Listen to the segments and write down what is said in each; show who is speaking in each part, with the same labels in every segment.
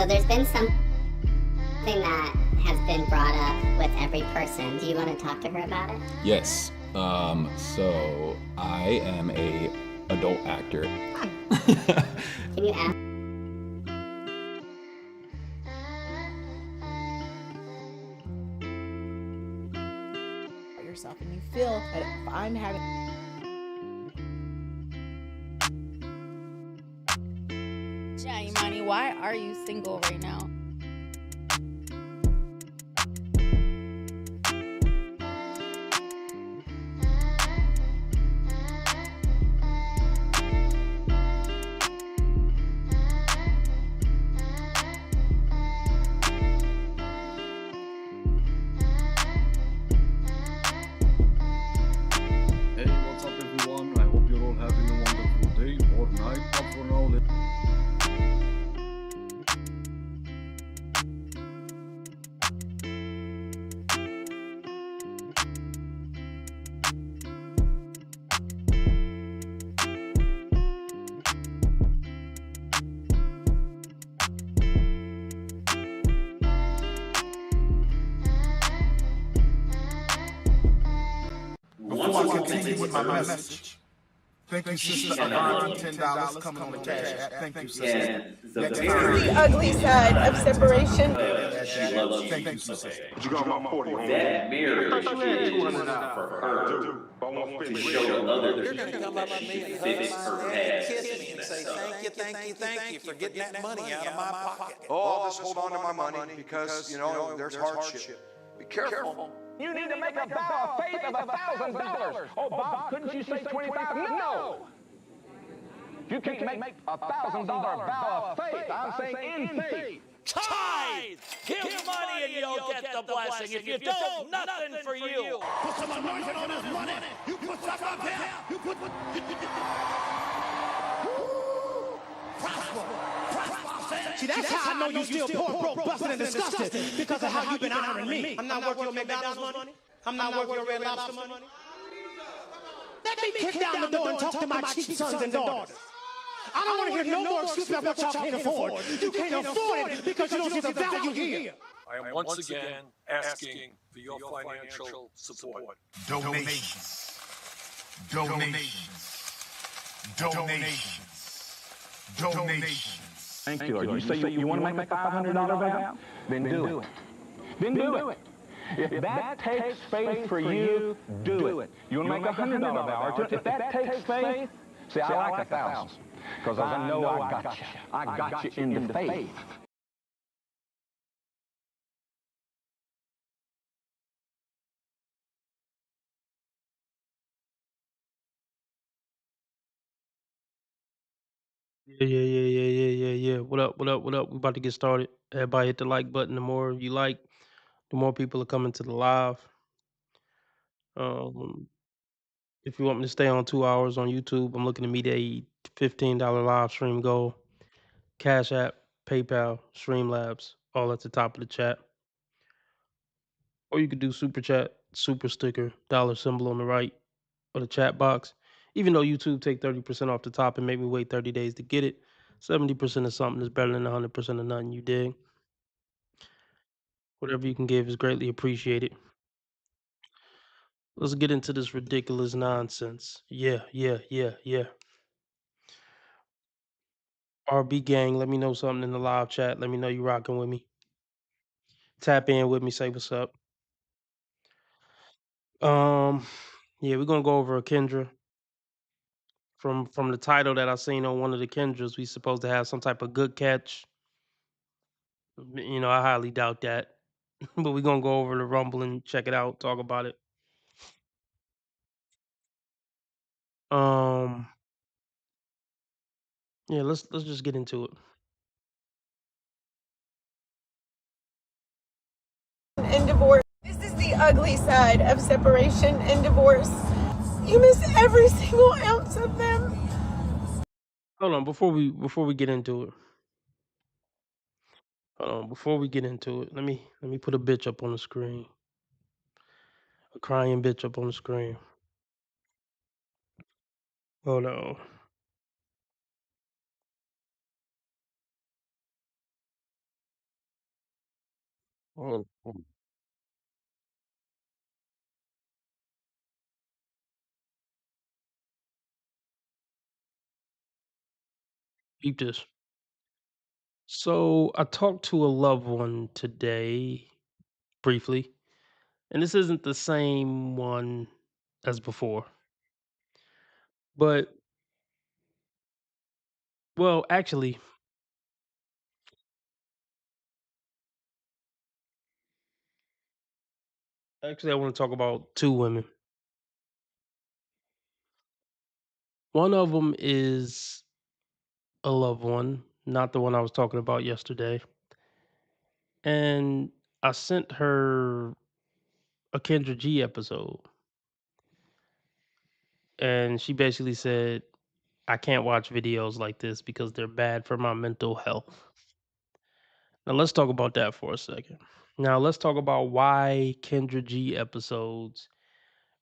Speaker 1: So there's been something that has been brought up with every person. Do you want to talk to her about it?
Speaker 2: Yes. So I am a adult actor.
Speaker 1: Can you ask?
Speaker 3: Yourself and you feel that if I'm having
Speaker 4: Yeah, Imani, why are you single right now?
Speaker 5: Hey, what's up everyone? I hope you're all having a wonderful day or night. But for now,
Speaker 6: Before I continue with my message, thank you, Sister Yvonne, $10 coming on the cash app. Thank you, sister.
Speaker 3: the ugly side of separation.
Speaker 6: Thank you, sister.
Speaker 7: But you got my 40 on
Speaker 8: That marriage
Speaker 7: you had
Speaker 8: is
Speaker 7: 200
Speaker 8: for
Speaker 7: I
Speaker 8: her
Speaker 7: do. But I won't
Speaker 8: to
Speaker 7: spend
Speaker 8: show other
Speaker 9: You're
Speaker 8: people
Speaker 9: gonna come up
Speaker 8: that
Speaker 9: to
Speaker 8: she
Speaker 9: me
Speaker 8: can
Speaker 9: and
Speaker 8: fix
Speaker 9: hug
Speaker 8: her
Speaker 9: my neck,
Speaker 8: past
Speaker 9: kiss me,
Speaker 8: and
Speaker 9: and
Speaker 8: that
Speaker 9: say
Speaker 8: stuff.
Speaker 9: thank you for getting that money out of my pocket.
Speaker 10: Oh, I'll just hold on to my money because, there's hardship. Be careful.
Speaker 11: You need to make a vow of faith of $1,000. Oh, Bob, couldn't you say 25? No! You can't make a $1,000 vow of faith. I'm saying in faith.
Speaker 12: Tithe! Give money and you'll get the blessing. If you don't, nothing for you.
Speaker 6: Put some anointing on this money. You put stuff up here. You put. See, that's how I know you still poor, broke, busted, and disgusted because of how you've been honoring me. I'm not worth your McDonald's money. I'm not worth your Red Lobster money. Let me kick down the door and talk to my cheap sons and daughters. I don't want to hear no more excuses about what y'all can't afford. You can't afford it because you don't see the value here.
Speaker 12: I am once again asking for your financial support.
Speaker 6: Donations. Donations.
Speaker 11: Thank you, Lord. You say you want to make a $500 vow? Then do it. Then do it. If that takes faith for you, do it. You want to make a $100 vow? If that takes faith, see, I like 1,000 because I know I got you. I got you into faith.
Speaker 13: Yeah. What up? We about to get started. Everybody hit the like button. The more you like, the more people are coming to the live. Um, if you want me to stay on 2 hours on YouTube, I'm looking to meet a $15 live stream goal. Cash App, PayPal, Streamlabs, all at the top of the chat. Or you could do super chat, super sticker, dollar symbol on the right, or the chat box. Even though YouTube take 30% off the top and make me wait 30 days to get it, 70% of something is better than 100% of nothing, you dig? Whatever you can give is greatly appreciated. Let's get into this ridiculous nonsense. Yeah. RB gang, let me know something in the live chat. Let me know you rocking with me. Tap in with me, say what's up. Yeah, we're gonna go over a Kendra. From the title that I seen on one of the Kendras, we supposed to have some type of good catch. I highly doubt that. But we're gonna go over the Rumble and check it out, talk about it. Yeah, let's just get into it.
Speaker 3: And divorce. This is the ugly side of separation and divorce. You miss every single ounce of them.
Speaker 13: Hold on, before we get into it. Hold on, before we get into it, let me put a bitch up on the screen. A crying bitch up on the screen. Hold on. Oh, keep this. So I talked to a loved one today briefly, and this isn't the same one as before. But well, actually I want to talk about two women. One of them is a loved one, not the one I was talking about yesterday. And I sent her a Kendra G episode, and she basically said, I can't watch videos like this because they're bad for my mental health. Now let's talk about that for a second. Now let's talk about why Kendra G episodes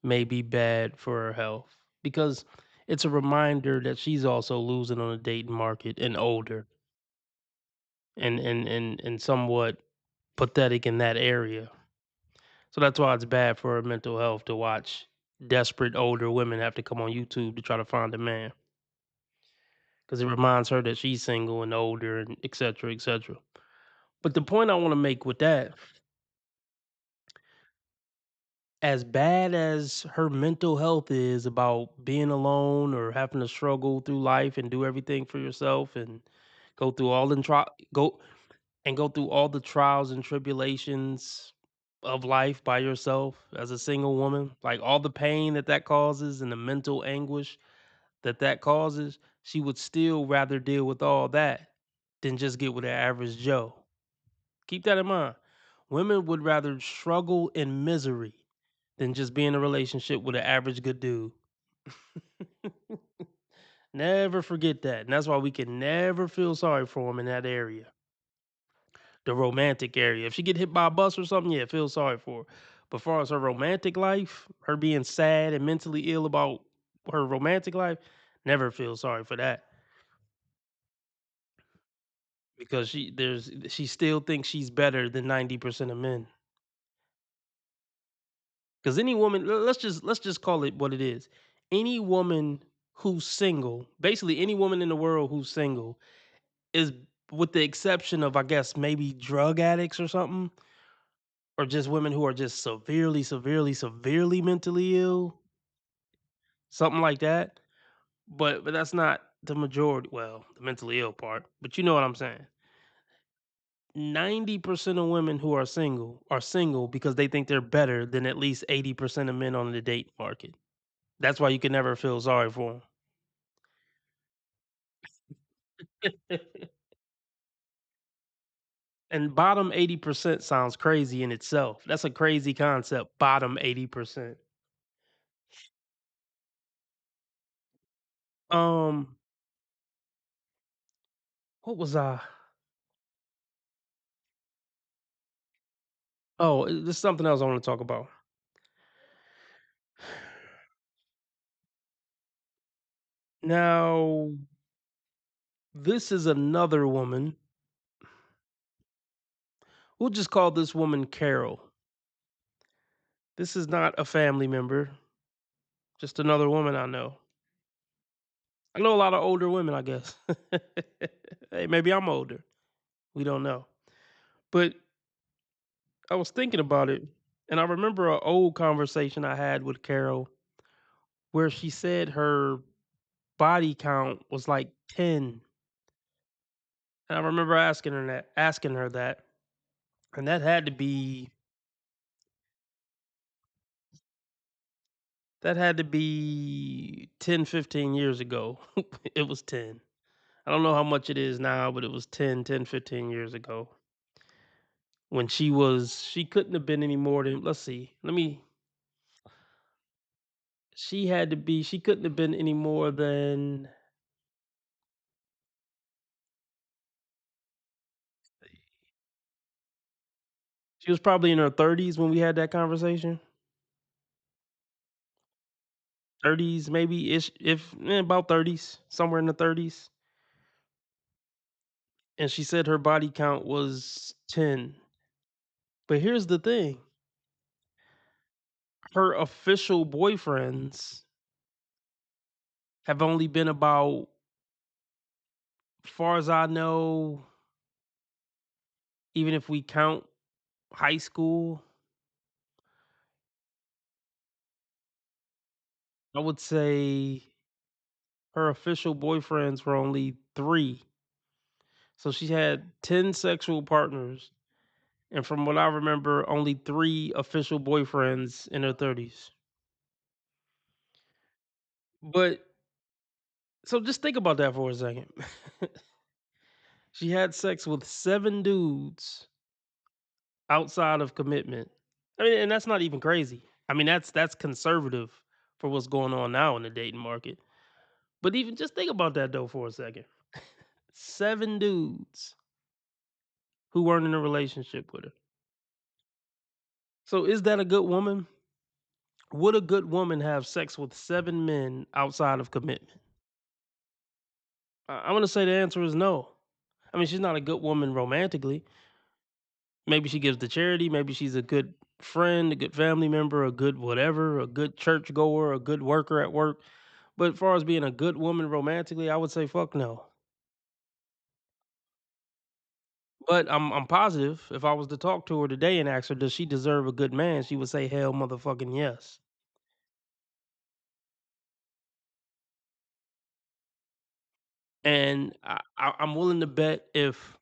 Speaker 13: may be bad for her health. Because it's a reminder that she's also losing on the dating market and older and somewhat pathetic in that area. So that's why it's bad for her mental health to watch desperate older women have to come on YouTube to try to find a man. Because it reminds her that she's single and older and et cetera, et cetera. But the point I want to make with that, as bad as her mental health is about being alone or having to struggle through life and do everything for yourself and go through all the go through all the trials and tribulations of life by yourself as a single woman, like all the pain that that causes and the mental anguish that that causes, she would still rather deal with all that than just get with an average Joe. Keep that in mind. Women would rather struggle in misery than just be in a relationship with an average good dude. Never forget that. And that's why we can never feel sorry for them in that area. The romantic area. If she get hit by a bus or something, yeah, feel sorry for her. But far as her romantic life, her being sad and mentally ill about her romantic life, never feel sorry for that. Because she still thinks she's better than 90% of men. Because any woman, let's just call it what it is. Any woman who's single, basically any woman in the world who's single, is, with the exception of I guess maybe drug addicts or something, or just women who are just severely, severely, severely mentally ill, something like that. But that's not the majority. Well, the mentally ill part, but you know what I'm saying. 90% of women who are single because they think they're better than at least 80% of men on the date market. That's why you can never feel sorry for them. And bottom 80% sounds crazy in itself. That's a crazy concept. Bottom 80%. Um, what was I? Oh, there's something else I want to talk about. Now, this is another woman. We'll just call this woman Carol. This is not a family member, just another woman I know. I know a lot of older women, I guess. Hey, maybe I'm older. We don't know. But I was thinking about it, and I remember an old conversation I had with Carol where she said her body count was like 10. And I remember asking her that. And that had to be 10, 15 years ago. It was 10. I don't know how much it is now, but it was 15 years ago. When she couldn't have been any more than, let's see. She couldn't have been any more than, she was probably in her 30s when we had that conversation. 30s maybe ish, if about 30s, somewhere in the 30s. And she said her body count was 10. But here's the thing. Her official boyfriends have only been about, far as I know, even if we count high school, I would say her official boyfriends were only 3. So she had 10 sexual partners, and from what I remember, only 3 official boyfriends in her 30s. But so just think about that for a second. She had sex with 7 dudes outside of commitment. I mean, and that's not even crazy. I mean, that's conservative for what's going on now in the dating market. But even just think about that though for a second. 7 dudes who weren't in a relationship with her. So is that a good woman? Would a good woman have sex with 7 men outside of commitment? I'm gonna say the answer is no. I mean, she's not a good woman romantically. Maybe she gives to charity. Maybe she's a good friend, a good family member, a good whatever, a good church goer, a good worker at work. But as far as being a good woman romantically, I would say fuck no. But I'm positive if I was to talk to her today and ask her, does she deserve a good man? She would say hell motherfucking yes. And I'm willing to bet if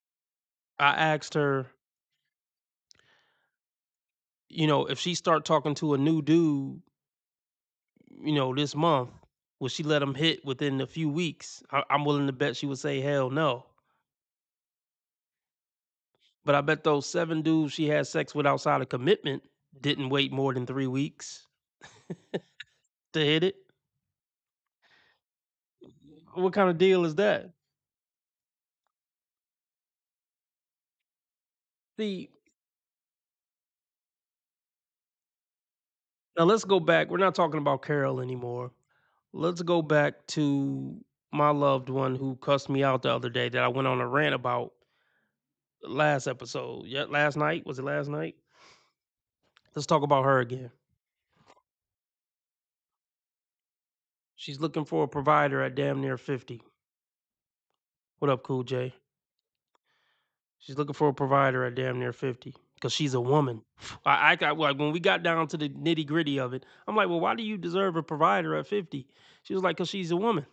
Speaker 13: I asked her, if she start talking to a new dude, this month, will she let him hit within a few weeks? I'm willing to bet she would say hell no. But I bet those 7 dudes she had sex with outside of commitment didn't wait more than 3 weeks to hit it. What kind of deal is that? See, now let's go back. We're not talking about Carol anymore. Let's go back to my loved one who cussed me out the other day that I went on a rant about last episode. Yeah, last night. Was it last night? Let's talk about her again. She's looking for a provider at damn near 50. What up, Cool J? She's looking for a provider at damn near 50 because she's a woman. I got like when we got down to the nitty gritty of it, I'm like, well, why do you deserve a provider at 50? She was like, because she's a woman.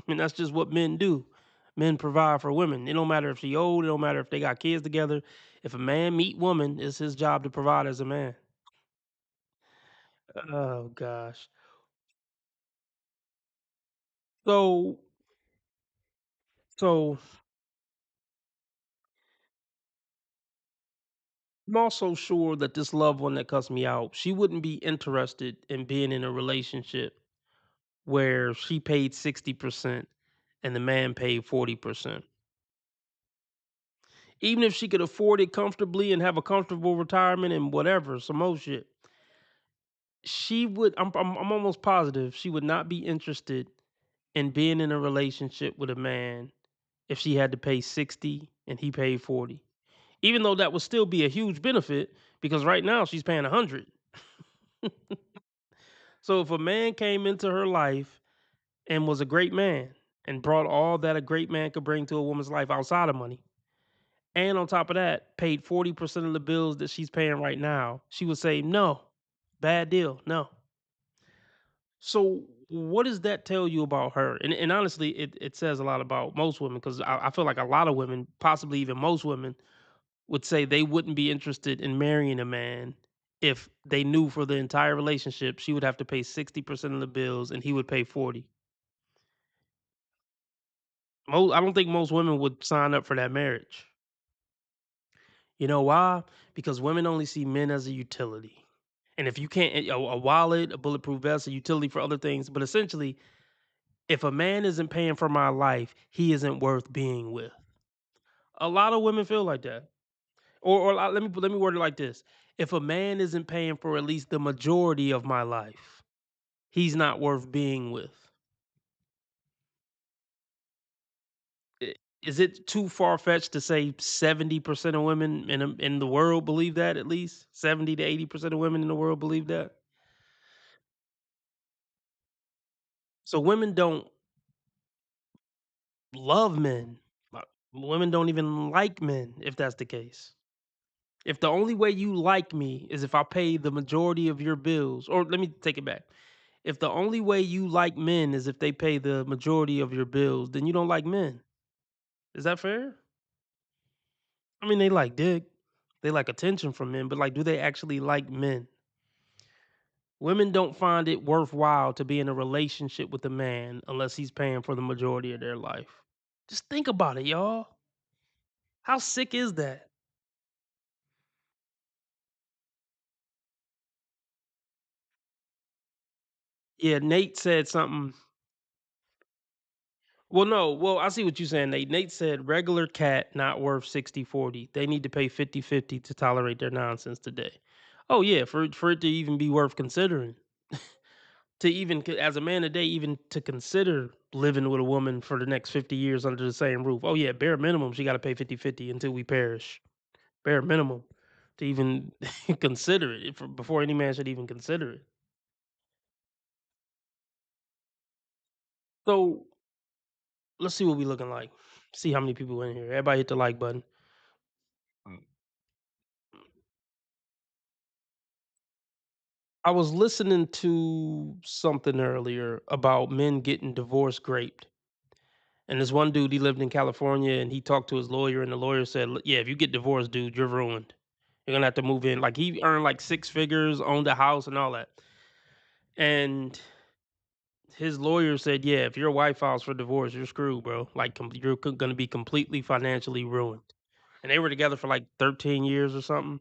Speaker 13: And that's just what men do. Men provide for women. It don't matter if she old. It don't matter if they got kids together. If a man meet woman, it's his job to provide as a man. Oh gosh. So so I'm also sure that this loved one that cussed me out, she wouldn't be interested in being in a relationship where she paid 60% and the man paid 40%. Even if she could afford it comfortably and have a comfortable retirement and whatever, some more shit, she would. I'm almost positive she would not be interested in being in a relationship with a man if she had to pay 60 and he paid 40. Even though that would still be a huge benefit because right now she's paying 100. So if a man came into her life and was a great man and brought all that a great man could bring to a woman's life outside of money, and on top of that, paid 40% of the bills that she's paying right now, she would say, no, bad deal, no. So what does that tell you about her? And honestly, it says a lot about most women because I feel like a lot of women, possibly even most women, would say they wouldn't be interested in marrying a man if they knew for the entire relationship she would have to pay 60% of the bills and he would pay 40. I don't think most women would sign up for that marriage. You know why? Because women only see men as a utility. And if you can't, a wallet, a bulletproof vest, a utility for other things, but essentially, if a man isn't paying for my life, he isn't worth being with. A lot of women feel like that. Or let me word it like this: if a man isn't paying for at least the majority of my life, he's not worth being with. Is it too far fetched to say 70% of women in the world believe that? At least 70 to 80% of women in the world believe that. So women don't love men. Women don't even like men. If that's the case. If the only way you like me is if I pay the majority of your bills, or let me take it back. If the only way you like men is if they pay the majority of your bills, then you don't like men. Is that fair? I mean, they like dick. They like attention from men, but like, do they actually like men? Women don't find it worthwhile to be in a relationship with a man unless he's paying for the majority of their life. Just think about it, y'all. How sick is that? Yeah, Nate said something. Well, no. Well, I see what you're saying, Nate. Nate said regular cat not worth 60-40. They need to pay 50-50 to tolerate their nonsense today. Oh yeah, for it to even be worth considering. To even as a man today, even to consider living with a woman for the next 50 years under the same roof. Oh yeah, bare minimum she got to pay 50-50 until we perish. Bare minimum to even consider it before any man should even consider it. So let's see what we looking like. See how many people in here. Everybody hit the like button. I was listening to something earlier about men getting divorce graped. And this one dude, he lived in California and he talked to his lawyer, and the lawyer said, Yeah, if you get divorced, dude, you're ruined. You're gonna have to move in. Like he earned like 6 figures, owned a house and all that. And his lawyer said, Yeah, if your wife files for divorce, you're screwed, bro. Like you're gonna be completely financially ruined. And they were together for like 13 years or something.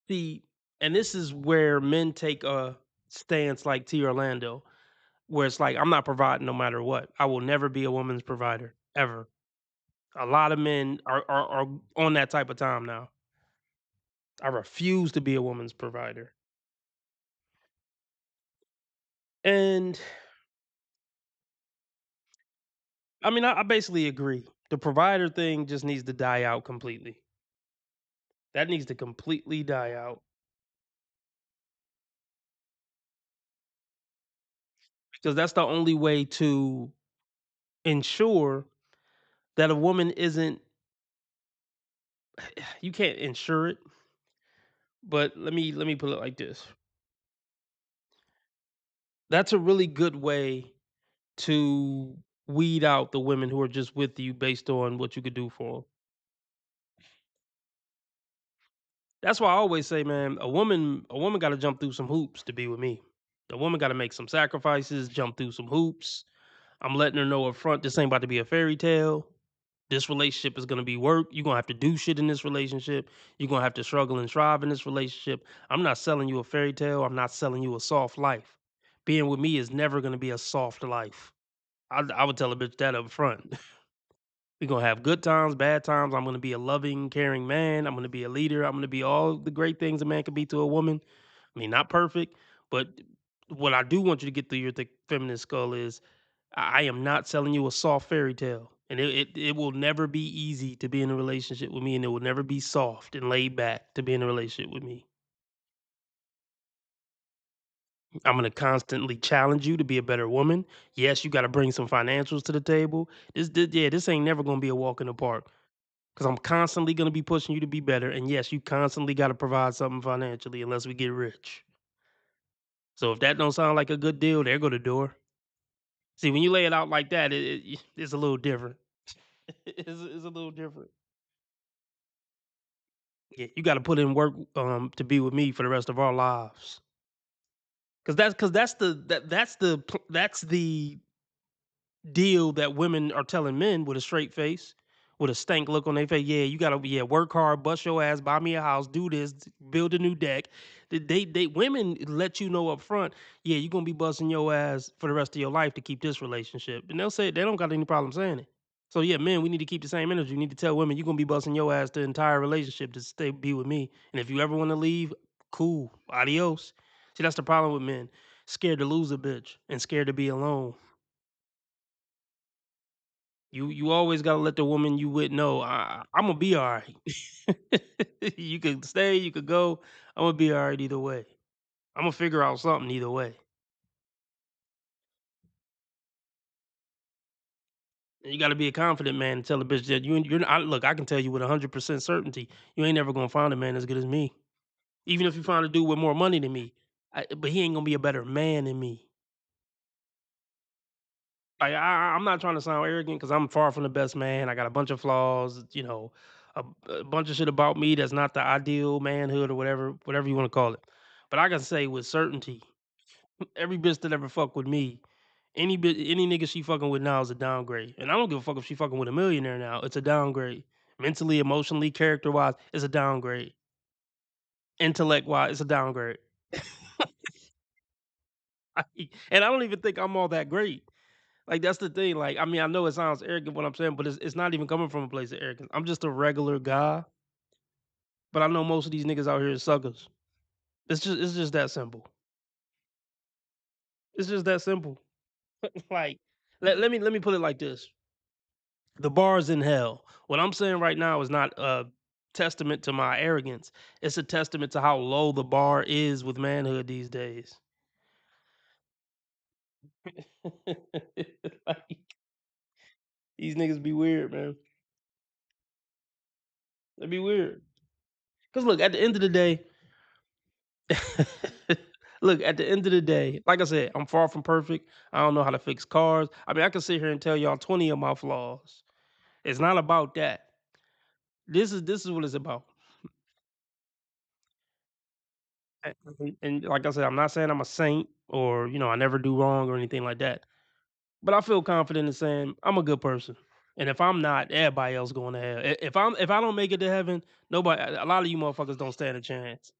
Speaker 13: See, and this is where men take a stance like T. Orlando, where it's like, I'm not providing no matter what. I will never be a woman's provider, ever. A lot of men are on that type of time now. I refuse to be a woman's provider. And I mean, I basically agree. The provider thing just needs to die out completely. That needs to completely die out. Because that's the only way to ensure that a woman isn't you can't ensure it, but let me put it like this. That's a really good way to weed out the women who are just with you based on what you could do for them. That's why I always say, man, a woman got to jump through some hoops to be with me. A woman got to make some sacrifices, jump through some hoops. I'm letting her know up front, this ain't about to be a fairy tale. This relationship is gonna be work. You're gonna have to do shit in this relationship. You're gonna have to struggle and strive in this relationship. I'm not selling you a fairy tale. I'm not selling you a soft life. Being with me is never gonna be a soft life. I would tell a bitch that up front. We're gonna have good times, bad times. I'm gonna be a loving, caring man. I'm gonna be a leader. I'm gonna be all the great things a man can be to a woman. I mean, not perfect, but what I do want you to get through your thick feminist skull is I am not selling you a soft fairy tale. And it will never be easy to be in a relationship with me, and it will never be soft and laid back to be in a relationship with me. I'm gonna constantly challenge you to be a better woman. Yes, you gotta bring some financials to the table. This ain't never gonna be a walk in the park. Cause I'm constantly gonna be pushing you to be better. And yes, you constantly gotta provide something financially unless we get rich. So if that don't sound like a good deal, there go the door. See, when you lay it out like that, it's a little different. It's a little different. Yeah, you got to put in work to be with me for the rest of our lives. Cause that's the deal that women are telling men with a straight face, with a stank look on their face. Yeah, you gotta work hard, bust your ass, buy me a house, do this, build a new deck. They women let you know up front, yeah, you're gonna be busting your ass for the rest of your life to keep this relationship. And they'll say they don't got any problem saying it. So yeah, men, we need to keep the same energy. You need to tell women you're gonna be busting your ass the entire relationship to stay be with me. And if you ever want to leave, cool. Adios. See, that's the problem with men. Scared to lose a bitch and scared to be alone. You always gotta let the woman you with know I'm gonna be all right. You could stay, you could go. I'm gonna be all right either way. I'm gonna figure out something either way. And you gotta be a confident man and tell a bitch that you're not. Look, I can tell you with 100% certainty, you ain't never gonna find a man as good as me. Even if you find a dude with more money than me, but he ain't gonna be a better man than me. Like I'm not trying to sound arrogant because I'm far from the best man. I got a bunch of flaws, a bunch of shit about me that's not the ideal manhood or whatever you want to call it. But I can say with certainty, every bitch that ever fuck with me, any nigga she fucking with now is a downgrade. And I don't give a fuck if she fucking with a millionaire now. It's a downgrade. Mentally, emotionally, character wise, it's a downgrade. Intellect wise, it's a downgrade. And I don't even think I'm all that great. Like that's the thing. Like, I mean, I know it sounds arrogant what I'm saying, but it's not even coming from a place of arrogance. I'm just a regular guy, but I know most of these niggas out here is suckers. It's just that simple. It's just that simple. Like, let me put it like this. The bar's in hell. What I'm saying right now is not a testament to my arrogance. It's a testament to how low the bar is with manhood these days. Like, these niggas be weird, man. They be weird. Cause look, at the end of the day, look, at the end of the day, like I said, I'm far from perfect. I don't know how to fix cars. I mean, I can sit here and tell y'all 20 of my flaws. It's not about that. This is what it's about. And like I said, I'm not saying I'm a saint or I never do wrong or anything like that. But I feel confident in saying I'm a good person. And if I'm not, everybody else going to hell. If I don't make it to heaven, nobody. A lot of you motherfuckers don't stand a chance.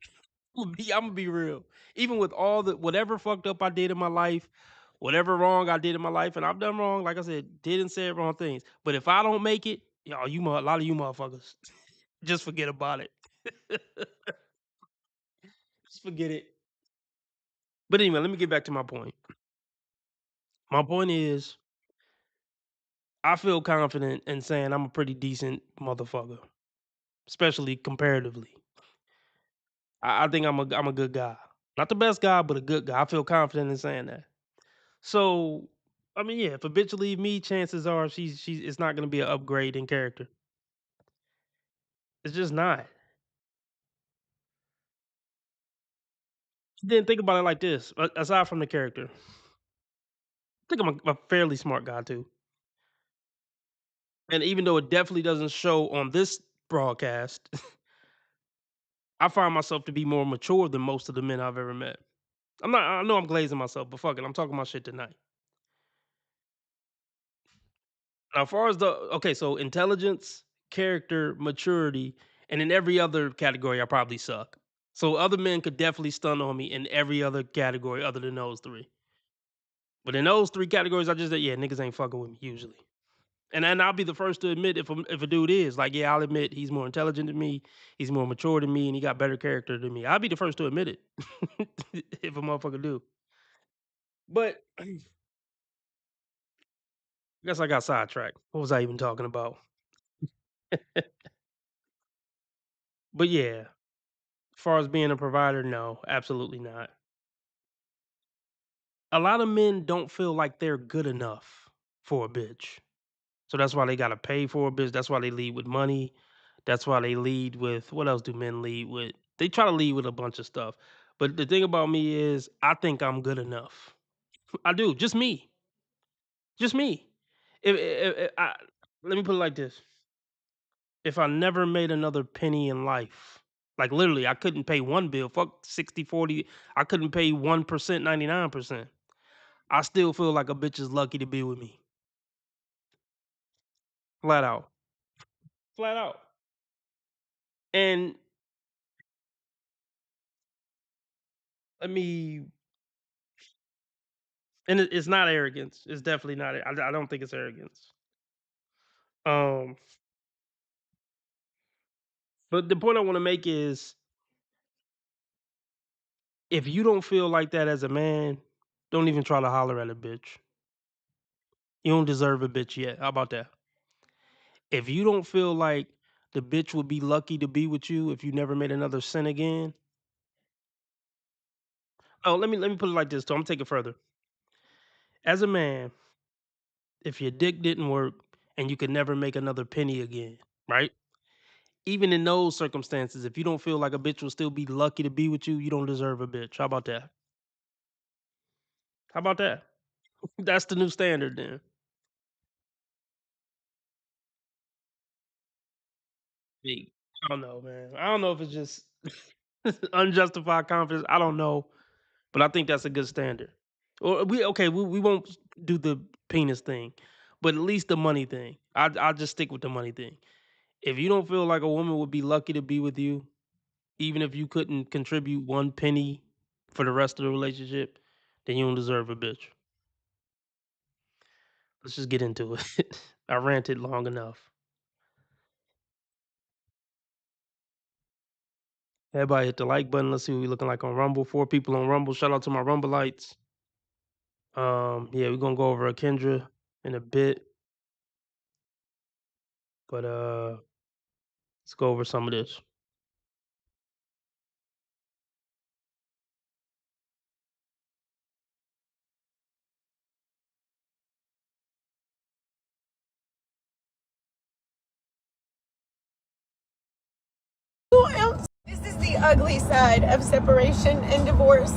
Speaker 13: I'm gonna be real. Even with all the whatever fucked up I did in my life, whatever wrong I did in my life, and I've done wrong, like I said, did and said wrong things. But if I don't make it, y'all, a lot of you motherfuckers, just forget about it. Just forget it. But anyway, let me get back to my point. My point is, I feel confident in saying I'm a pretty decent motherfucker, especially comparatively. I think I'm a good guy. Not the best guy, but a good guy. I feel confident in saying that. So, I mean, yeah, if a bitch leave me, chances are she's it's not gonna be an upgrade in character. It's just not. Then think about it like this. Aside from the character, I think I'm a fairly smart guy too. And even though it definitely doesn't show on this broadcast, I find myself to be more mature than most of the men I've ever met. I'm not. I know I'm glazing myself, but fuck it, I'm talking my shit tonight. Now, as far as so intelligence, character, maturity, and in every other category, I probably suck. So other men could definitely stun on me in every other category other than those three. But in those three categories, I just said, yeah, niggas ain't fucking with me usually. And I'll be the first to admit if a dude is like, yeah, I'll admit he's more intelligent than me, he's more mature than me, and he got better character than me. I'll be the first to admit it if a motherfucker do. But I guess I got sidetracked. What was I even talking about? But yeah, as far as being a provider, no, absolutely not. A lot of men don't feel like they're good enough for a bitch. So that's why they gotta pay for a bitch. That's why they lead with money. That's why they lead with what else do men lead with? They try to lead with a bunch of stuff. But the thing about me is I think I'm good enough. I do. Just me. Just me. Let me put it like this. If I never made another penny in life, like literally, I couldn't pay one bill. Fuck 60-40. I couldn't pay 1%, 99%. I still feel like a bitch is lucky to be with me. Flat out. Flat out. And let me and it's not arrogance. It's definitely not. I don't think it's arrogance. Um, but the point I want to make is, if you don't feel like that as a man, don't even try to holler at a bitch. You don't deserve a bitch yet. How about that? If you don't feel like the bitch would be lucky to be with you if you never made another cent again. Oh, let me put it like this. So I'm gonna take it further. As a man, if your dick didn't work and you could never make another penny again, right? Even in those circumstances, if you don't feel like a bitch will still be lucky to be with you, you don't deserve a bitch. How about that? How about that? That's the new standard then. Me. I don't know, man. I don't know if it's just unjustified confidence. I don't know, but I think that's a good standard. Or we won't do the penis thing, but at least the money thing. I'll just stick with the money thing. If you don't feel like a woman would be lucky to be with you, even if you couldn't contribute one penny for the rest of the relationship, then you don't deserve a bitch. Let's just get into it. I ranted long enough. Everybody hit the like button. Let's see what we looking like on Rumble. 4 people on Rumble. Shout out to my Rumbleites. Yeah, we're gonna go over a Kendra in a bit, but let's go over some of this.
Speaker 3: This is the ugly side of separation and divorce.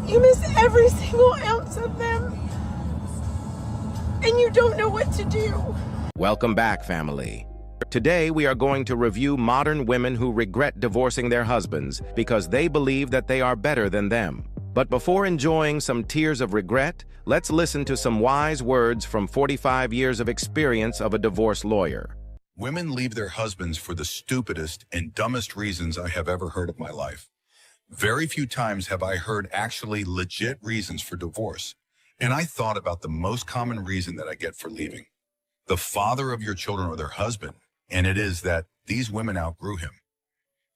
Speaker 3: You miss every single ounce of them, and you don't know what to do.
Speaker 8: Welcome back, family. Today, we are going to review modern women who regret divorcing their husbands because they believe that they are better than them. But before enjoying some tears of regret, let's listen to some wise words from 45 years of experience of a divorce lawyer.
Speaker 14: Women leave their husbands for the stupidest and dumbest reasons I have ever heard of my life. Very few times have I heard actually legit reasons for divorce, and I thought about the most common reason that I get for leaving. The father of your children or their husband, and it is that these women outgrew him.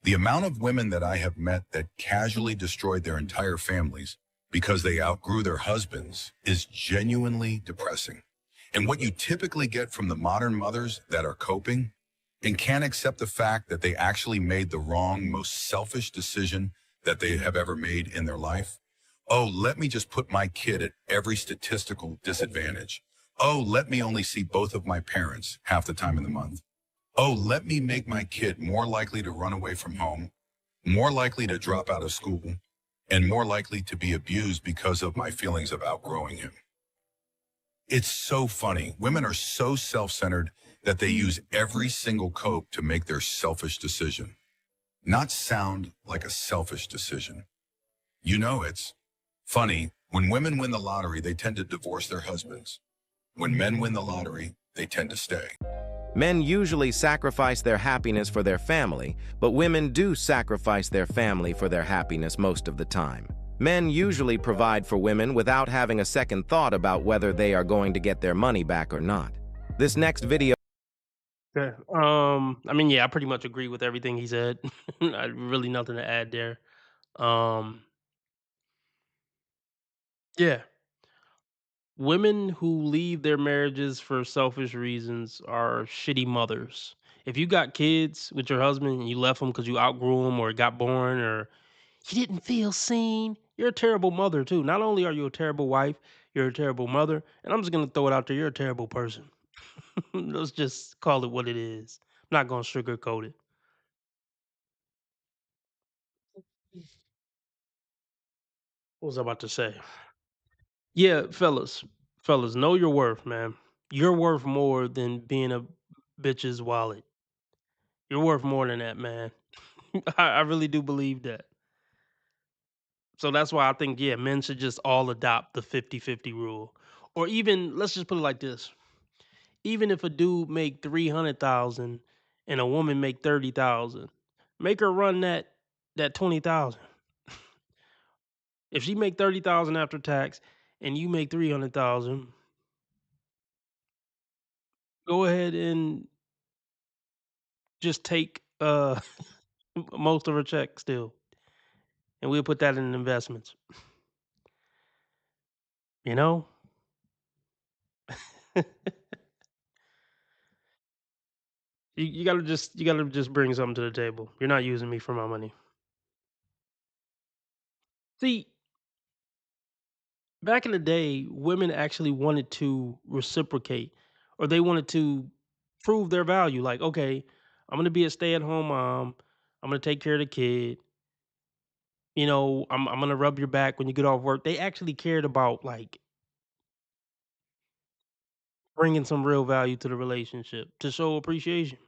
Speaker 14: The amount of women that I have met that casually destroyed their entire families because they outgrew their husbands is genuinely depressing. And what you typically get from the modern mothers that are coping and can't accept the fact that they actually made the wrong, most selfish decision that they have ever made in their life. Oh, let me just put my kid at every statistical disadvantage. Oh, let me only see both of my parents half the time in the month. Oh, let me make my kid more likely to run away from home, more likely to drop out of school, and more likely to be abused because of my feelings of outgrowing him. It's so funny. Women are so self-centered that they use every single cope to make their selfish decision. Not sound like a selfish decision. You know, it's funny. When women win the lottery, they tend to divorce their husbands. When men win the lottery, they tend to stay.
Speaker 8: Men usually sacrifice their happiness for their family, but women do sacrifice their family for their happiness most of the time. Men usually provide for women without having a second thought about whether they are going to get their money back or not. This next video.
Speaker 13: Okay. Yeah, I pretty much agree with everything he said. Really nothing to add there. Yeah. Women who leave their marriages for selfish reasons are shitty mothers. If you got kids with your husband and you left them because you outgrew them or got born or you didn't feel seen, you're a terrible mother too. Not only are you a terrible wife, you're a terrible mother. And I'm just going to throw it out there. You're a terrible person. Let's just call it what it is. I'm not going to sugarcoat it. What was I about to say? Yeah, fellas, know your worth, man. You're worth more than being a bitch's wallet. You're worth more than that, man. I really do believe that. So that's why I think, yeah, men should just all adopt the 50-50 rule. Or even, let's just put it like this. Even if a dude make 300,000 and a woman make 30,000, make her run that 20,000. If she make 30,000 after tax and you make 300,000, go ahead and just take most of her check still, and we'll put that in investments. You know? You gotta just bring something to the table. You're not using me for my money. See, back in the day, women actually wanted to reciprocate, or they wanted to prove their value. Like, okay, I'm gonna be a stay-at-home mom. I'm gonna take care of the kid. I'm gonna rub your back when you get off work. They actually cared about like bringing some real value to the relationship to show appreciation.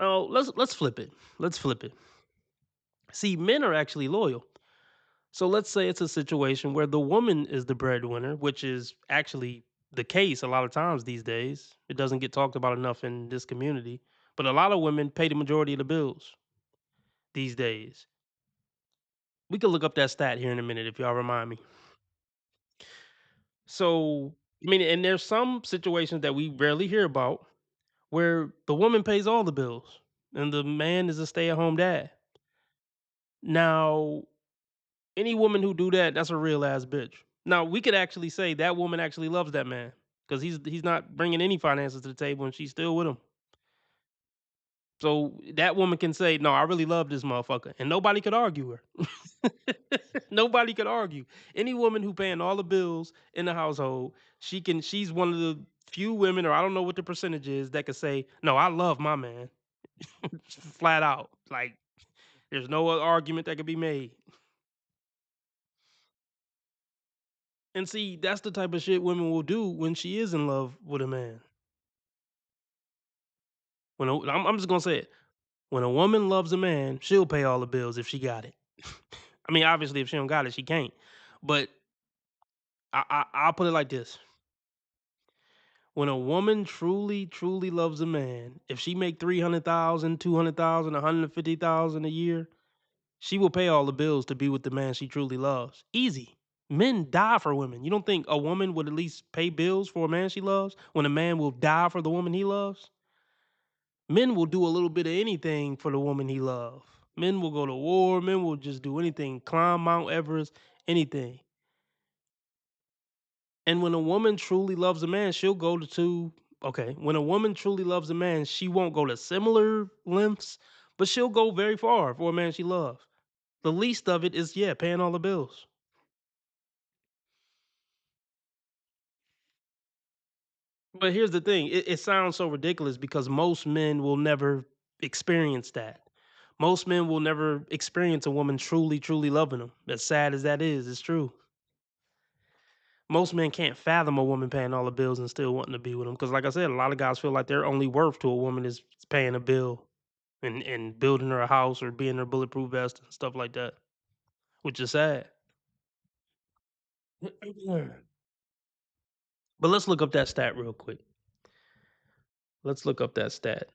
Speaker 13: Oh, let's flip it. Let's flip it. See, men are actually loyal. So let's say it's a situation where the woman is the breadwinner, which is actually the case a lot of times these days. It doesn't get talked about enough in this community, but a lot of women pay the majority of the bills these days. We could look up that stat here in a minute if y'all remind me. So, I mean, and there's some situations that we rarely hear about where the woman pays all the bills and the man is a stay-at-home dad. Now, any woman who do that, that's a real ass bitch. Now, we could actually say that woman actually loves that man because he's not bringing any finances to the table and she's still with him. So that woman can say, "No, I really love this motherfucker," and nobody could argue her. Nobody could argue. Any woman who paying all the bills in the household, she's one of the few women, or I don't know what the percentage is, that could say, "No, I love my man." Flat out. Like, there's no other argument that could be made. And see, that's the type of shit women will do when she is in love with a man. I'm just gonna say it. When a woman loves a man, she'll pay all the bills if she got it. I mean, obviously, if she don't got it, she can't. But I'll put it like this: when a woman truly, truly loves a man, if she make 300,000, 200,000, 150,000 a year, she will pay all the bills to be with the man she truly loves. Easy. Men die for women. You don't think a woman would at least pay bills for a man she loves when a man will die for the woman he loves? Men will do a little bit of anything for the woman he loves. Men will go to war. Men will just do anything. Climb Mount Everest, anything. And when a woman truly loves a man, she'll go when a woman truly loves a man, she won't go to similar lengths, but she'll go very far for a man she loves. The least of it is, paying all the bills. But here's the thing, it sounds so ridiculous because most men will never experience that. Most men will never experience a woman truly, truly loving them. As sad as that is, it's true. Most men can't fathom a woman paying all the bills and still wanting to be with them. Because, like I said, a lot of guys feel like their only worth to a woman is paying a bill and building her a house or being her bulletproof vest and stuff like that, which is sad. But let's look up that stat real quick. Let's look up that stat.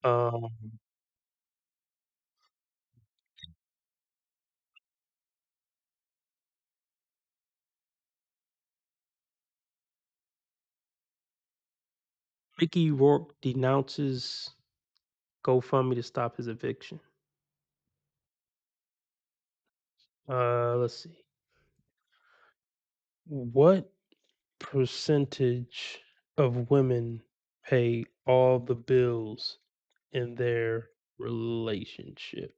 Speaker 13: Um, Mickey Rourke denounces GoFundMe to stop his eviction. Let's see. What percentage of women pay all the bills in their relationship?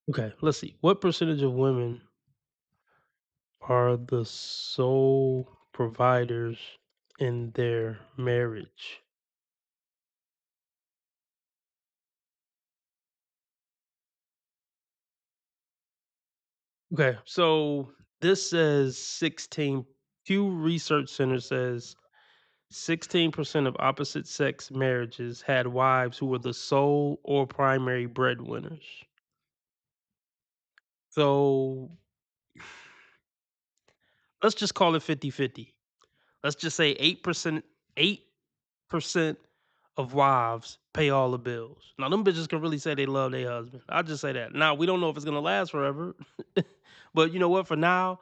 Speaker 13: Okay, let's see. What percentage of women are the sole providers in their marriage? Okay, so this says 16. Pew Research Center says 16% of opposite sex marriages had wives who were the sole or primary breadwinners. So let's just call it 50-50. Let's just say 8% of wives pay all the bills. Now, them bitches can really say they love their husband. I'll just say that. Now, we don't know if it's gonna last forever, but you know what? For now,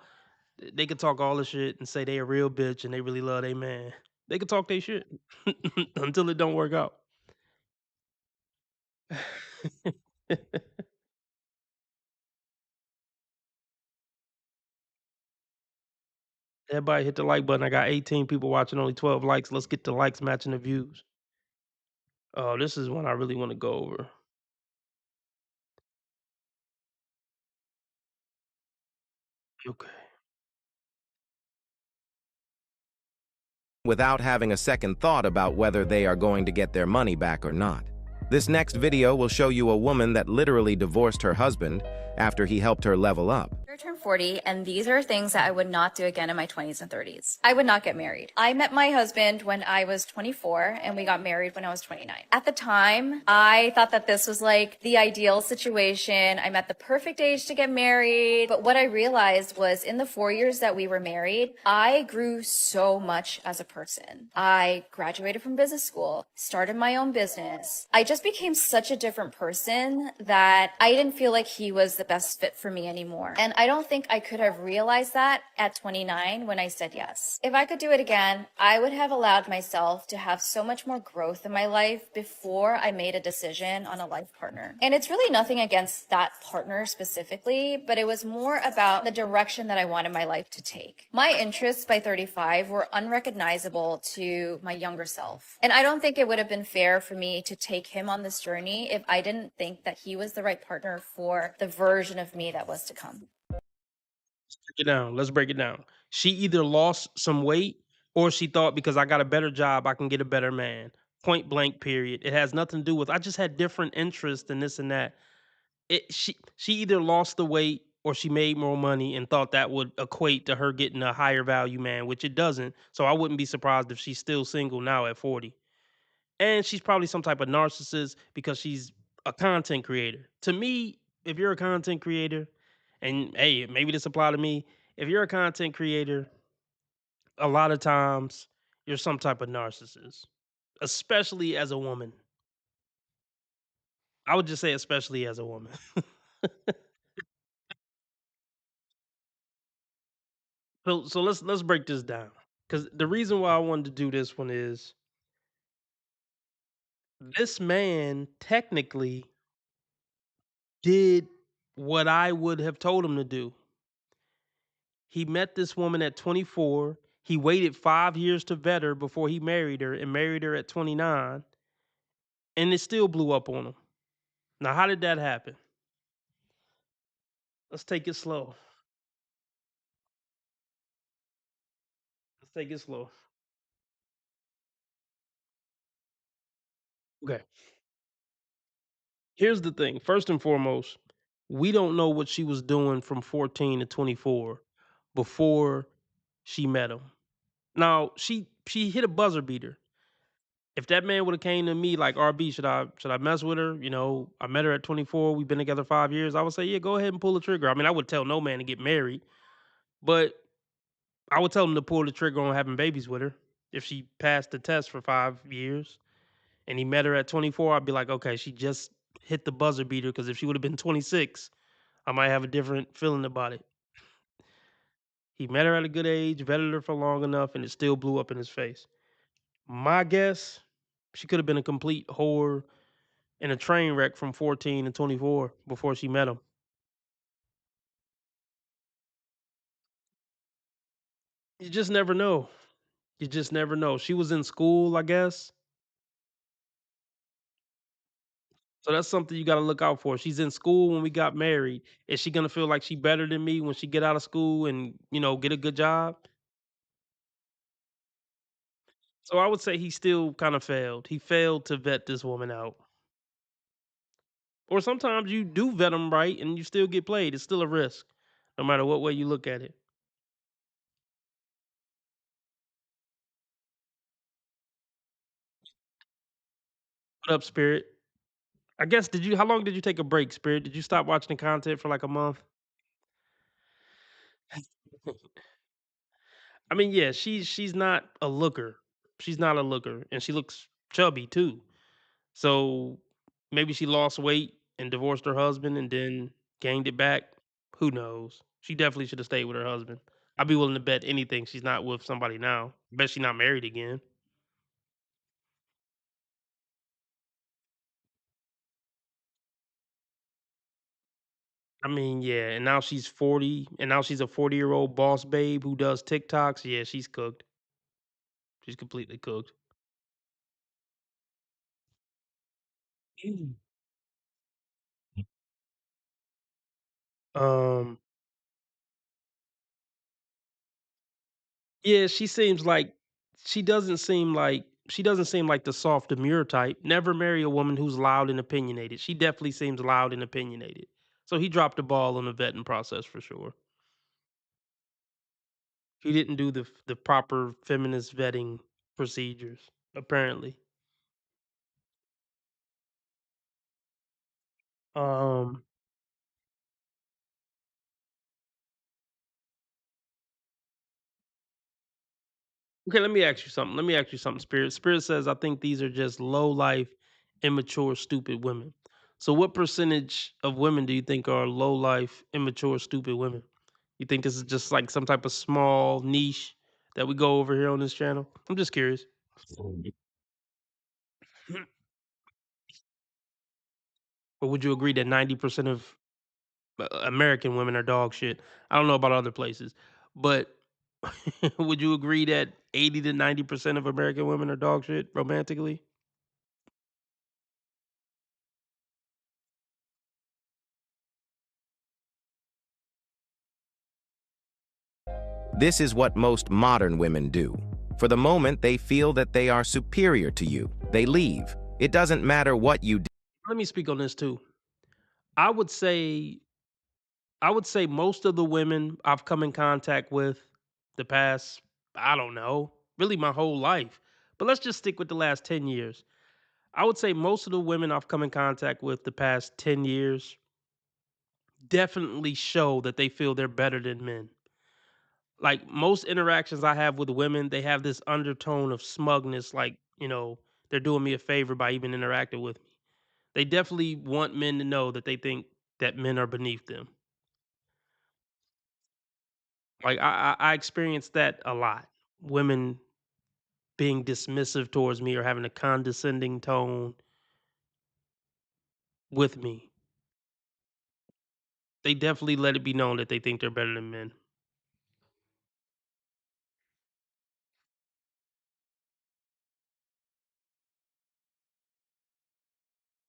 Speaker 13: they could talk all the shit and say they a real bitch and they really love their man. They can talk their shit until it don't work out. Everybody hit the like button. I got 18 people watching, only 12 likes. Let's get the likes matching the views. Oh, this is one I really want to go over. Okay.
Speaker 8: Without having a second thought about whether they are going to get their money back or not. This next video will show you a woman that literally divorced her husband after he helped her level up.
Speaker 15: I turned 40, and these are things that I would not do again in my 20s and 30s. I would not get married. I met my husband when I was 24, and we got married when I was 29. At the time, I thought that this was like the ideal situation. I'm at the perfect age to get married. But what I realized was in the 4 years that we were married, I grew so much as a person. I graduated from business school, started my own business. I just became such a different person that I didn't feel like he was the best fit for me anymore. And I don't think I could have realized that at 29 when I said yes. If I could do it again, I would have allowed myself to have so much more growth in my life before I made a decision on a life partner. And it's really nothing against that partner specifically, but it was more about the direction that I wanted my life to take. My interests by 35 were unrecognizable to my younger self. And I don't think it would have been fair for me to take him on this journey if I didn't think that he was the right partner for the version of me that was to come.
Speaker 13: Break it down. Let's break it down. She either lost some weight or she thought because I got a better job, I can get a better man. Point blank, period. It has nothing to do with I just had different interests and this and that. She either lost the weight or she made more money and thought that would equate to her getting a higher value man, which it doesn't. So I wouldn't be surprised if she's still single now at 40. And she's probably some type of narcissist because she's a content creator. To me, if you're a content creator, and hey, maybe this apply to me, if you're a content creator, a lot of times you're some type of narcissist, especially as a woman. I would just say especially as a woman. So let's break this down. Because the reason why I wanted to do this one is this man technically did what I would have told him to do. He met this woman at 24. He waited 5 years to vet her before he married her and married her at 29. And it still blew up on him. Now, how did that happen? Let's take it slow. Let's take it slow. Okay. Here's the thing. First and foremost, we don't know what she was doing from 14 to 24 before she met him. Now, she hit a buzzer beater. If that man would have came to me like, RB, should I mess with her? You know, I met her at 24. We've been together 5 years. I would say, yeah, go ahead and pull the trigger. I mean, I would tell no man to get married, but I would tell him to pull the trigger on having babies with her. If she passed the test for 5 years and he met her at 24, I'd be like, okay, she just hit the buzzer beater, because if she would have been 26, I might have a different feeling about it. He met her at a good age, vetted her for long enough, and it still blew up in his face. My guess, she could have been a complete whore and a train wreck from 14 to 24 before she met him. You just never know. You just never know. She was in school, I guess. So that's something you gotta look out for. She's in school when we got married. Is she gonna feel like she better than me when she get out of school and, get a good job? So I would say he still kind of failed. He failed to vet this woman out. Or sometimes you do vet them right and you still get played. It's still a risk, no matter what way you look at it. What up, Spirit? I guess how long did you take a break, Spirit? Did you stop watching the content for like a month? I mean, yeah, she's not a looker. She's not a looker, and she looks chubby too. So maybe she lost weight and divorced her husband and then gained it back. Who knows? She definitely should have stayed with her husband. I'd be willing to bet anything she's not with somebody now. Bet she's not married again. I mean, yeah, and now she's 40, and now she's a 40-year-old boss babe who does TikToks. Yeah, she's cooked. She's completely cooked. Um, yeah, she doesn't seem like the soft demure type. Never marry a woman who's loud and opinionated. She definitely seems loud and opinionated. So he dropped the ball on the vetting process for sure. He didn't do the proper feminist vetting procedures, apparently. Um, okay, let me ask you something. Let me ask you something, Spirit. Spirit says, I think these are just low life, immature, stupid women. So, what percentage of women do you think are low life, immature, stupid women? You think this is just like some type of small niche that we go over here on this channel? I'm just curious. But would you agree that 90% of American women are dog shit? I don't know about other places, but would you agree that 80 to 90% of American women are dog shit romantically?
Speaker 8: This is what most modern women do. For the moment, they feel that they are superior to you. They leave. It doesn't matter what you do.
Speaker 13: Let me speak on this too. I would say most of the women I've come in contact with the past, I don't know, really my whole life. But let's just stick with the last 10 years. I would say most of the women I've come in contact with the past 10 years definitely show that they feel they're better than men. Like most interactions I have with women, they have this undertone of smugness, like, they're doing me a favor by even interacting with me. They definitely want men to know that they think that men are beneath them. Like I experienced that a lot. Women being dismissive towards me or having a condescending tone with me. They definitely let it be known that they think they're better than men.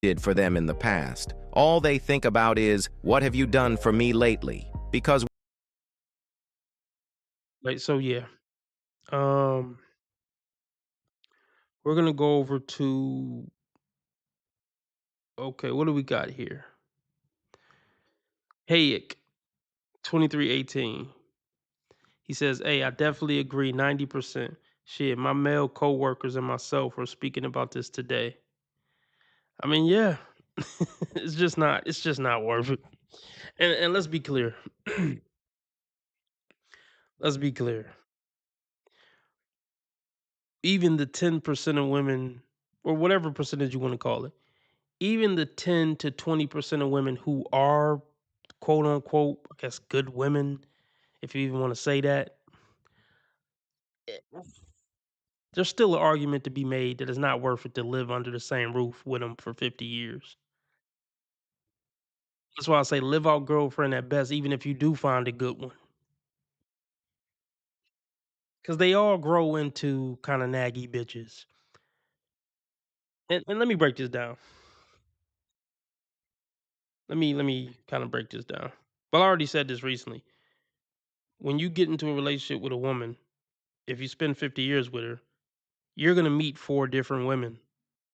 Speaker 8: Did for them in the past. All they think about is, what have you done for me lately? Because
Speaker 13: Like, so yeah. Um we're gonna go over to, okay, what do we got here? Hayek, 2318. He says, hey, I definitely agree 90%. Shit, my male coworkers and myself were speaking about this today. I mean, yeah. It's just not worth it. And let's be clear. Let's be clear. Even the 10% of women, or whatever percentage you want to call it, even the 10 to 20% of women who are quote unquote, I guess, good women, if you even want to say that, there's still an argument to be made that it's not worth it to live under the same roof with them for 50 years. That's why I say live out girlfriend at best, even if you do find a good one. Because they all grow into kind of naggy bitches. And let me break this down. Let me kind of break this down. Well, I already said this recently. When you get into a relationship with a woman, if you spend 50 years with her, you're gonna meet 4 different women,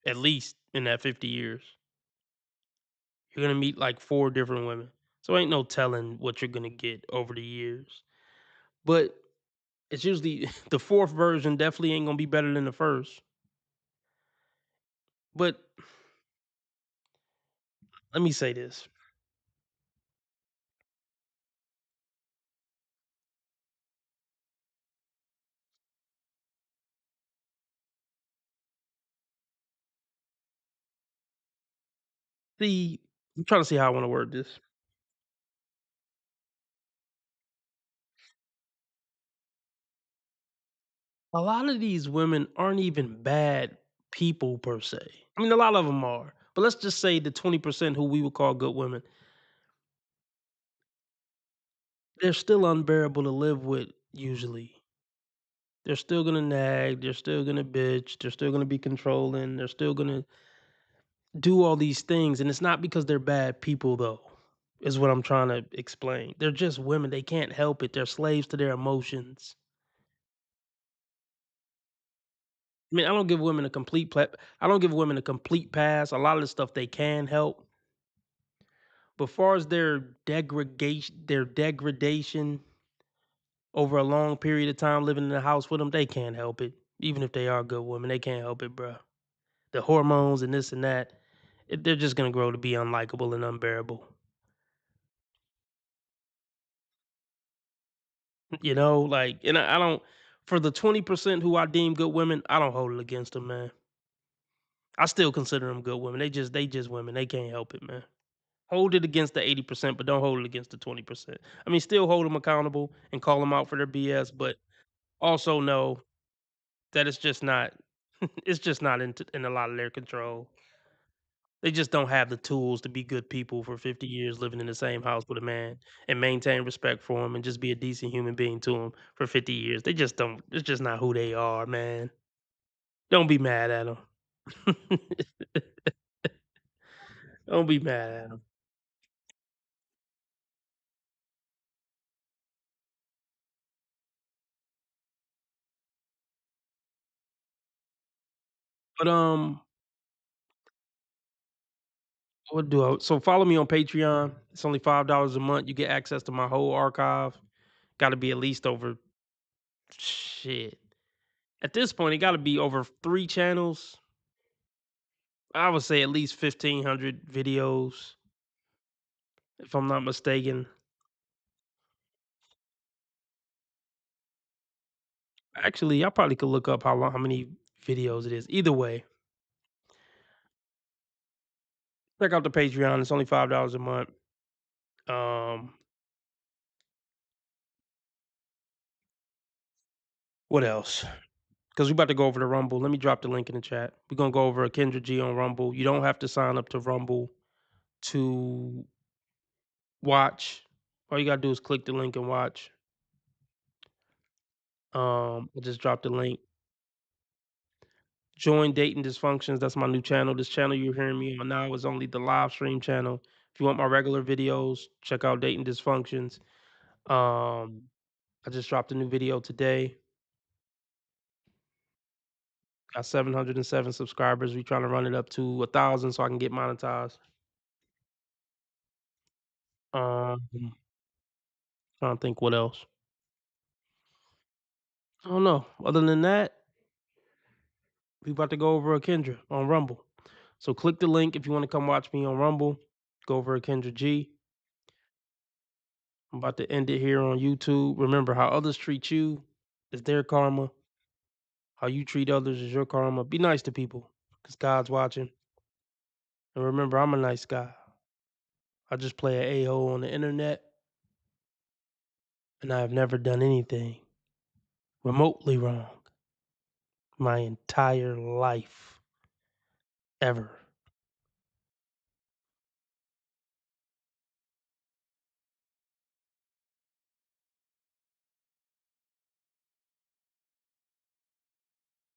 Speaker 13: at least in that 50 years. You're gonna meet like 4 different women. So ain't no telling what you're gonna get over the years. But it's usually the fourth version definitely ain't gonna be better than the first. But let me say this. I'm trying to see how I want to word this. A lot of these women aren't even bad people per se. I mean, a lot of them are. But let's just say the 20% who we would call good women. they're still unbearable to live with usually. They're still gonna nag, they're still gonna bitch, they're still gonna be controlling, they're still gonna do all these things, and it's not because they're bad people though, is what I'm trying to explain. They're just women, they can't help it, they're slaves to their emotions. I mean, I don't give women a complete pass. A lot of the stuff they can help. But far as their degradation over a long period of time living in the house with them, they can't help it. Even if they are good women, they can't help it, bruh. The hormones and this and that, they're just gonna grow to be unlikable and unbearable. You know, like, and I don't. For the 20% who I deem good women, I don't hold it against them, man. I still consider them good women. They just women. They can't help it, man. Hold it against the 80%, but don't hold it against the 20%. I mean, still hold them accountable and call them out for their BS, but also know that it's just not it's just not in a lot of their control. They just don't have the tools to be good people for 50 years living in the same house with a man and maintain respect for him and just be a decent human being to him for 50 years. They just don't. It's just not who they are, man. Don't be mad at them. Don't be mad at them. But what do I? So follow me on Patreon. It's only $5 a month. You get access to my whole archive. Got to be at least over shit. At this point, it got to be over 3 channels. I would say at least 1,500 videos, if I'm not mistaken. Actually, I probably could look up how many videos it is. Either way, check out the Patreon. It's only $5 a month. What else? Because we about to go over the Rumble. Let me drop the link in the chat. We're gonna go over a Kendra G on Rumble. You don't have to sign up to Rumble to watch. All you gotta do is click the link and watch. I just dropped the link. Join Dating Dysfunctions. That's my new channel. This channel you're hearing me on now is only the live stream channel. If you want my regular videos, check out Dating Dysfunctions. I just dropped a new video today. Got 707 subscribers. We trying to run it up to 1,000 so I can get monetized. Trying to think what else. I don't know. Other than that, we about to go over a Kendra on Rumble. So click the link if you want to come watch me on Rumble. Go over a Kendra G. I'm about to end it here on YouTube. Remember, how others treat you is their karma. How you treat others is your karma. Be nice to people because God's watching. And remember, I'm a nice guy. I just play an a-hole on the internet. And I have never done anything remotely wrong my entire life. Ever.